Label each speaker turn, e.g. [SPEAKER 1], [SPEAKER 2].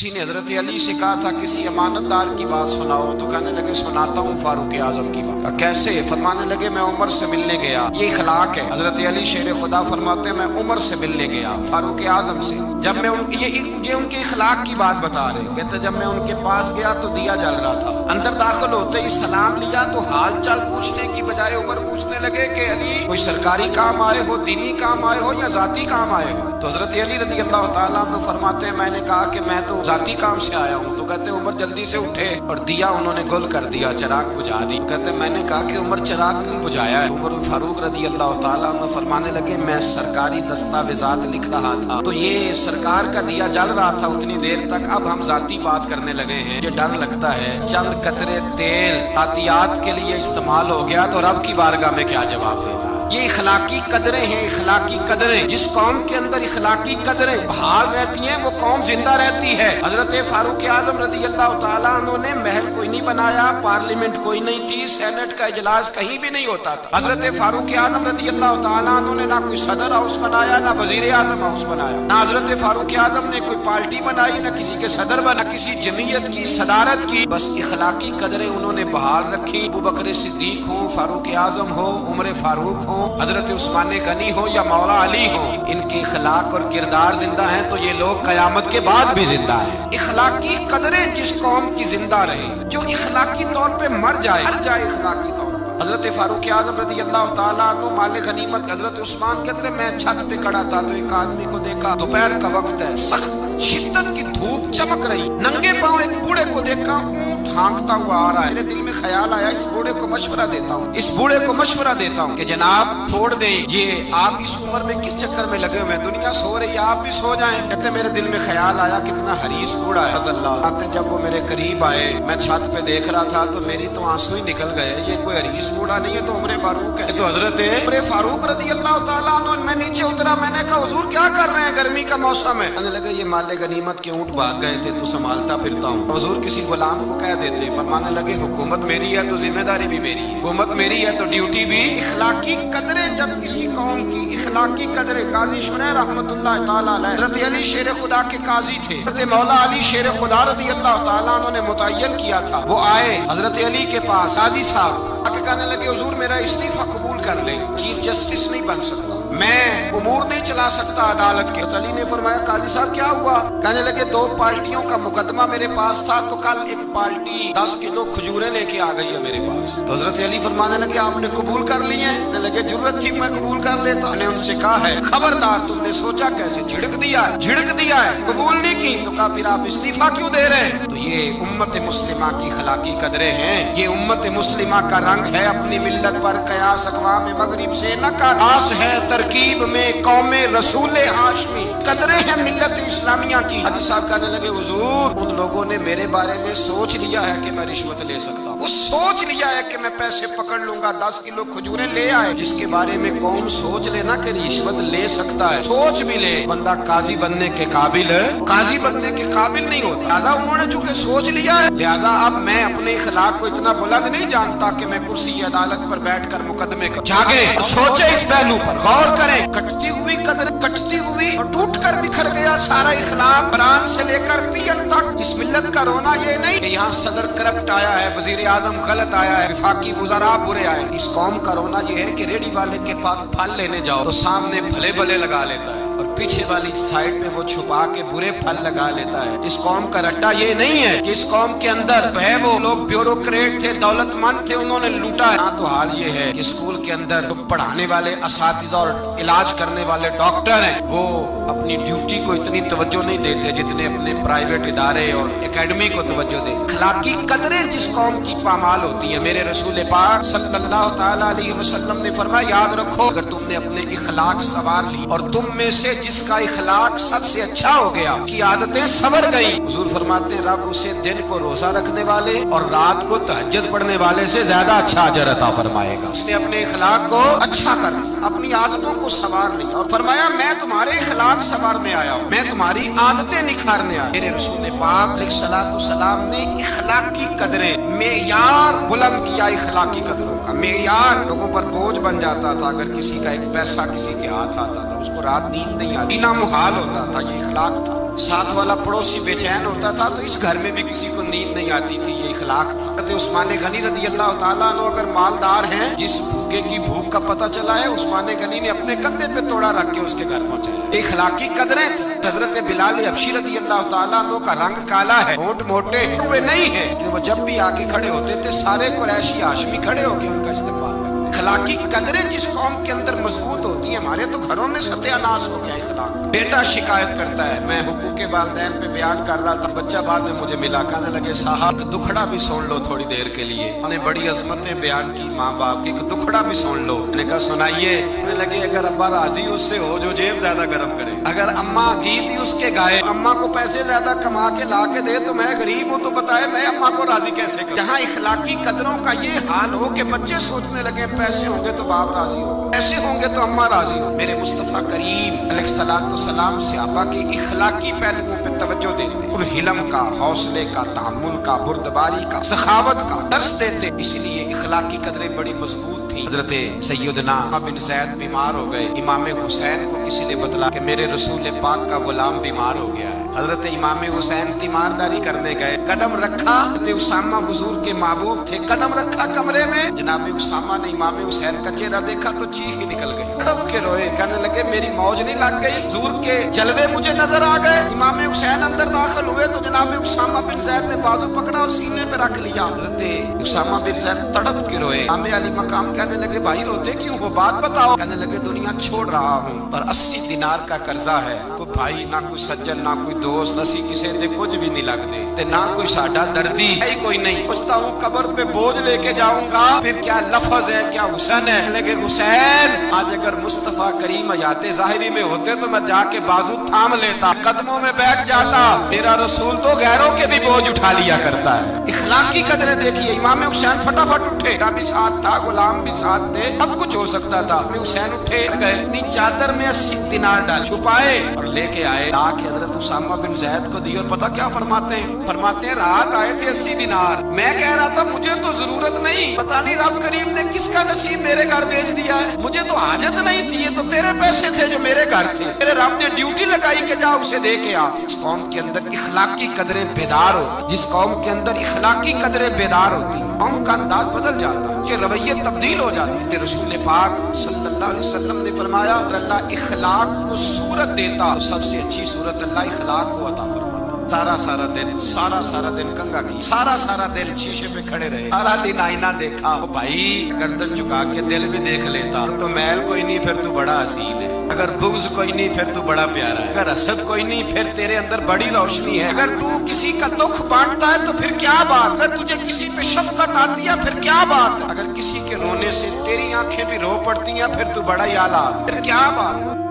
[SPEAKER 1] किसी ने हजरत अली से कहा था किसी अमानतदार की बात सुनाओ, तो कहने लगे सुनाता हूँ फारूक आजम की बात। कैसे? फरमाने लगे मैं उमर से मिलने गया। ये इखलाक है। हजरत अली शेर खुदा फरमाते हैं मैं उमर से मिलने गया फारूक आजम से। जब मैं ये उनके इखलाक की बात बता रहे, कहते जब मैं उनके पास गया तो दिया जल रहा था। अंदर दाखिल होते ही सलाम लिया तो हाल चाल पूछने की बजाय उमर पूछने लगे कि अली कोई सरकारी काम आए हो, दीनी काम आए हो या जाती काम आए हो? तो हजरत अली रदी अल्लाह ताला अन्हु फरमाते हैं मैंने कहा कि मैं तो जाती काम से आया हूँ। तो कहते उमर जल्दी से उठे और दिया उन्होंने गुल कर दिया, चिराग बुझा दी। कहते मैंने कहा कि उमर चिराग क्यों बुझाया है? उमर फारूक रदी अल्लाह ताला अन्हु फरमाने लगे मैं सरकारी दस्तावेजात लिख रहा था तो ये सरकार का दिया जल रहा था उतनी देर तक, अब हम जाती बात करने लगे हैं। ये डर लगता है चंद कतरे तेल आतियात के लिए इस्तेमाल हो गया तो रब की बारगाह में क्या जवाब देना। ये इखलाकी कदरें हैं, इखलाकी कदरें। जिस कौम के अंदर इखलाकी कदरें बहाल रहती हैं वो कौम जिंदा रहती है। हजरत फारूक आजम रदी अल्लाह ताला अन्हु ने महल कोई नहीं बनाया, पार्लियामेंट कोई नहीं थी, सेनेट का इजलास कहीं भी नहीं होता था। हजरत फारूक आजम रदी अल्लाह ताला अन्हु ने ना कोई सदर हाउस बनाया, ना वजीर आजम हाउस बनाया, ना हजरत फारूक आजम ने कोई पार्टी बनाई, ना किसी के सदर बना, किसी जमीयत की सदारत की। बस इखलाकी कदरें उन्होंने बहाल रखी। अबू बकर सिद्दीक हो, फारूक आजम हो, उमर फारूक हो, हजरत उस्मान गनी हो या मौला अली हो, इनके इखलाक और किरदार जिंदा हैं तो ये लोग कयामत के बाद भी जिंदा हैं। इखलाकी कदरें जिस कौम की जिंदा रहे, जो इखलाकी तौर पे मर जाए इखलाकी तौर पर। हजरत फारूक आजम रदी अल्लाह ताला अन्हु माले गनीमत हजरत उस्मान कहते मैं छत पे खड़ा था तो एक आदमी को देखा, दोपहर का वक्त है, सख्त शिद्दत की धूप चमक रही, नंगे पांव एक बूढ़े को देखा हाँकता हुआ आ रहा है। मेरे दिल में ख्याल आया इस बूढ़े को मशवरा देता हूँ, इस बूढ़े को मशवरा देता हूँ कि जनाब छोड़ दें ये आप इस उम्र में किस चक्कर में लगे हुए हैं, दुनिया सो रही है आप भी सो जाएं। कहते मेरे दिल में ख्याल आया कितना हरीस बूढ़ा है। आते जब वो मेरे करीब आए मैं छत पे देख रहा था तो मेरी तो आंसू ही निकल गए। ये कोई हरीस बूढ़ा नहीं है तो उमर फारूक है। तो हजरत उमर फारूक रदी अल्लाह ताला अन्हु। मैं नीचे उतरा, मैंने कहा हुजूर क्या कर रहे हैं, गर्मी का मौसम है। कहने लगे ये माले गनीमत के ऊंट भाग गए थे तो संभालता फिरता हूँ। हुजूर किसी गुलाम को कह देते। फरमाने लगे हुकूमत मेरी है तो जिम्मेदारी भी मेरी है, हुकूमत मेरी है तो ड्यूटी भी। इखलाकी कदरें जब किसी कौम की इखलाकी कदरें, काजी शुरैह रहमतुल्लाह ताला अलैह हजरत अली शेर खुदा के काजी थे, हजरत मौला अली शेर खुदा रदी अल्लाह ताला अन्हु ने मुतय्यन किया था। वो आए हजरत अली के पास, काजी साहब आके कहने लगे हुजूर मेरा इस्तीफा कबूल कर ले, चीफ जस्टिस नहीं बन सकता, मैं उमूर नहीं चला सकता अदालत के। अली ने फरमाया काजी साहब क्या हुआ? कहने लगे दो पार्टियों का मुकदमा मेरे पास था तो कल एक पार्टी 10 किलो खजूरें लेके आ गई है मेरे पास। तो हजरत अली फरमाने लगे आपने कबूल कर ली है? कहने लगे जरूरत थी मैं कबूल कर लेता। मैंने उनसे कहा है खबरदार तुमने सोचा कैसे, झिड़क दिया है, कबूल नहीं की तो कहा फिर आप इस्तीफा क्यों दे रहे हैं? तो ये उम्मत मुस्लिमा की इखलाकी कदरें हैं, ये उम्मत मुस्लिमा का रंग है। अपनी मिल्लत पर कयास अक़वाम मगरिब से न का आस है, तरकीब में कौमे रसूल हाशमी। कदरें हैं मिल्लत इस्लामिया की। हाजी साहब कहने लगे हुजूर उन लोगों ने मेरे बारे में सोच लिया है कि मैं रिश्वत ले सकता हूँ, वो सोच लिया है कि मैं पैसे पकड़ लूंगा, 10 किलो खजूरें ले आए। जिसके बारे में कौम सोच लेना कि रिश्वत ले सकता है, सोच भी ले, बंदा काजी बनने के काबिल है, काजी बनने के काबिल नहीं होता। लिहाजा उन्होंने चूंकि सोच लिया है, लिहाजा अब मैं अपने इखलाक को इतना बुलंद नहीं जानता कि मैं कुर्सी अदालत पर बैठकर मुकदमे कर जागे। सोचे इस पहलू पर गौर करें। कटती हुई कदर कटती हुई और टूट कर बिखर गया सारा इखलाक, बरान से लेकर पियन तक। इस मिल्लत का रोना ये नहीं कि यहाँ सदर करप्ट आया है, वजीर आजम गलत आया है, विफाकी वज़रा बुरे आए। इस कौम का रोना ये है कि रेडी वाले के पास फल लेने जाओ तो सामने भले भले लगा लेता है और पीछे वाली साइड में वो छुपा के बुरे फल लगा लेता है। इस कौम का रट्टा ये नहीं है कि इस कौम के अंदर है वो लोग ब्यूरोक्रेट थे, दौलतमंद थे, उन्होंने लूटा है। तो हाल ये है कि स्कूल के अंदर तो पढ़ाने वाले असातिज़ा और इलाज करने वाले डॉक्टर हैं वो अपनी ड्यूटी को इतनी तवज्जो नहीं देते जितने अपने प्राइवेट इदारे और एकेडमी को तवज्जो दे। इखलाकी कदरें जिस कौम की पामाल होती है, मेरे रसूल पाक सल्लल्लाहु ताला अलैहि वसल्लम ने फरमाया याद रखो अगर तुमने अपने इखलाक सवार ली और तुम में से जिसका इखलाक सबसे अच्छा हो गया, उसकी आदतें संवर गई, हुजूर फरमाते हैं रब उसे दिन को रोजा रखने वाले और रात को तहज्जुद पढ़ने वाले से ज्यादा अच्छा अजर अता फरमाएगा। उसने अपने इखलाक को अच्छा कर, अपनी आदतों को संवार ली और फरमाया मैं तुम्हारे इखलाक संवारने आया हूँ, मैं तुम्हारी आदतें निखारने आया। मेरे रसूल पाक अलैहिस्सलातु वस्सलाम ने इखलाक की कदरें मेयार बुलंद किया। इखलाकी कदरों का मेयार लोगों पर बोझ बन जाता था। अगर किसी का एक पैसा किसी के हाथ आता था उसको रात नींद नहीं आती, ना मुहाल होता था। ये इखलाक था। साथ वाला पड़ोसी बेचैन होता था तो इस घर में भी किसी को नींद नहीं आती थी। ये इखलाक था। उस्मान गनी रज़ी अल्लाह ताला अन्हु अगर मालदार हैं, जिस भूखे की भूख का पता चला है, उस्मान गनी ने अपने कंधे पे तोड़ा रख के उसके घर पहुंचाया। इखलाकी कदरें थी। हजरत बिलाल हबशी रज़ी अल्लाह ताला अन्हु का रंग काला है, होंठ मोटे हुए नहीं है, वो जब भी आके खड़े होते थे सारे कुरैशी हाशमी खड़े होके उनका इस्तकबाल करते। इखलाकी कदरें जिस कौम के अंदर मजबूत होती हैं, हमारे तो घरों में सत्यानाश हो गया इखलाक। बेटा शिकायत करता है, मैं हुकूके वालिदैन पे बयान कर रहा था, बच्चा बाद में मुझे मिला, कहने लगे साहब दुखड़ा भी सुन लो थोड़ी देर के लिए। हमने बड़ी अजमतें बयान की माँ बाप की, दुखड़ा भी सुन लो। मैंने कहा सुनाइए। कहने लगे अगर अब्बा राजी उससे हो जो जेब ज्यादा गर्म करे, अगर अम्मा गीत ही उसके गाए, अम्मा को पैसे ज्यादा कमा के ला के दे तो मैं गरीब हूँ तो बताए मैं अम्मा को राजी कैसे करूँ। जहाँ इखलाकी कदरों का ये हाल हो कि बच्चे सोचने लगे पैसे होंगे तो बाप राजी हो, पैसे होंगे तो अम्मा राजी हो। मेरे मुस्तफा करीम अलैहिस्सलाम सहाबा के इखलाकी पहलुओं पे तवज्जो देते और हिलम का, हौसले का, तहम्मुल का, बुर्दबारी का, सखावत का दर्स देते। इसलिए इखलाकी कदरें बड़ी मजबूत थी। हजरत सैयदना बिन ज़ैद बीमार हो गए। इमाम हुसैन को किसी ने बतला कि मेरे रसूल पाक का गुलाम बीमार हो गया है। हजरत इमाम हुसैन तीमारदारी करने गए, कदम रखा। उसामा हुजूर के महबूब थे, कदम रखा कमरे में। जनाब उसामा ने इमाम हुसैन का चेहरा देखा तो चीख ही निकल गई, तड़प के रोए, कहने लगे मेरी मौज नहीं लग गई, हुजूर के जलवे मुझे नजर आ गए। इमाम हुसैन अंदर दाखिल हुए तो जनाब उसामा बिन ज़ैद ने बाजू पकड़ा और सीने पे रख लिया। हजरत उसामा बिन ज़ैद तड़प के रोए। इमाम अली मकाम कहने लगे भाई रोते क्यों हो, बात बताओ। कहने लगे दुनिया छोड़ रहा हूँ पर 80 दिनार का कर्जा है, कोई भाई ना कोई सज्जन ना कोई दोस्त, असी किसी दे कुछ भी नहीं लगते ते ना कोई साडा दर्दी है कोई नहीं। सोचता हूँ कब्र पे बोझ लेके जाऊंगा, फिर क्या लफ्ज है क्या हुसैन है। लगे हुसैन आज अगर मुस्तफा करीम हयाते ज़ाहिरी में होते तो मैं जाके बाजू थाम लेता, कदमों में बैठ जाता। मेरा रसूल तो गैरों के भी बोझ उठा लिया करता है। इखलाकी कदरें देखिए। इमाम हुसैन फटाफट उठे, भी साथ था, गुलाम भी साथ थे, अब कुछ हो सकता था। हुसैन उठे गए, अपनी चादर में 80 दिनार डाल छुपाए और लेके आए, लाके हजरत उसामा बिन ज़ैद को दी। और पता क्या फरमाते हैं रात आए थे 80 दिनार। मैं कह रहा था मुझे तो जरूरत नहीं, पता नहीं रब करीम ने किसका नसीब मेरे घर भेज दिया है, मुझे तो हाजत नहीं थी, ये तो तेरे पैसे थे जो मेरे घर थे, मेरे रब ने ड्यूटी लगाई कि जा उसे दे के आ। इस कौम के अंदर इखलाकी कदरें बेदार हो, जिस कौम के अंदर इखलाकी कदरें बेदार होती, कौम का अंदाज बदल जाता है, रवैये तब्दील हो जाते हैं। रसूल पाक सल्लल्लाहु अलैहि वसल्लम ने फरमाया अल्लाह इखलाक को सूरत देता, सबसे अच्छी सूरत अल्लाह इखलाक को अता फरमाता। सारा दिन कंगा की, सारा दिन शीशे पे खड़े रहे, सारा दिन आईना देखा। ओ भाई गर्दन झुका के दिल भी देख लेता तो मैल कोई नहीं फिर तू बड़ा हसीन है, अगर बुग़्ज़ कोई नहीं फिर तू बड़ा प्यारा है, अगर हसद कोई नहीं फिर तेरे अंदर बड़ी रोशनी है, अगर तू किसी का दुख बांटता है तो फिर क्या बात, अगर तुझे किसी पे शफकत आती है फिर क्या बात, अगर किसी के रोने से तेरी आंखें भी रो पड़ती हैं फिर तू बड़ा ही आला, फिर क्या बात।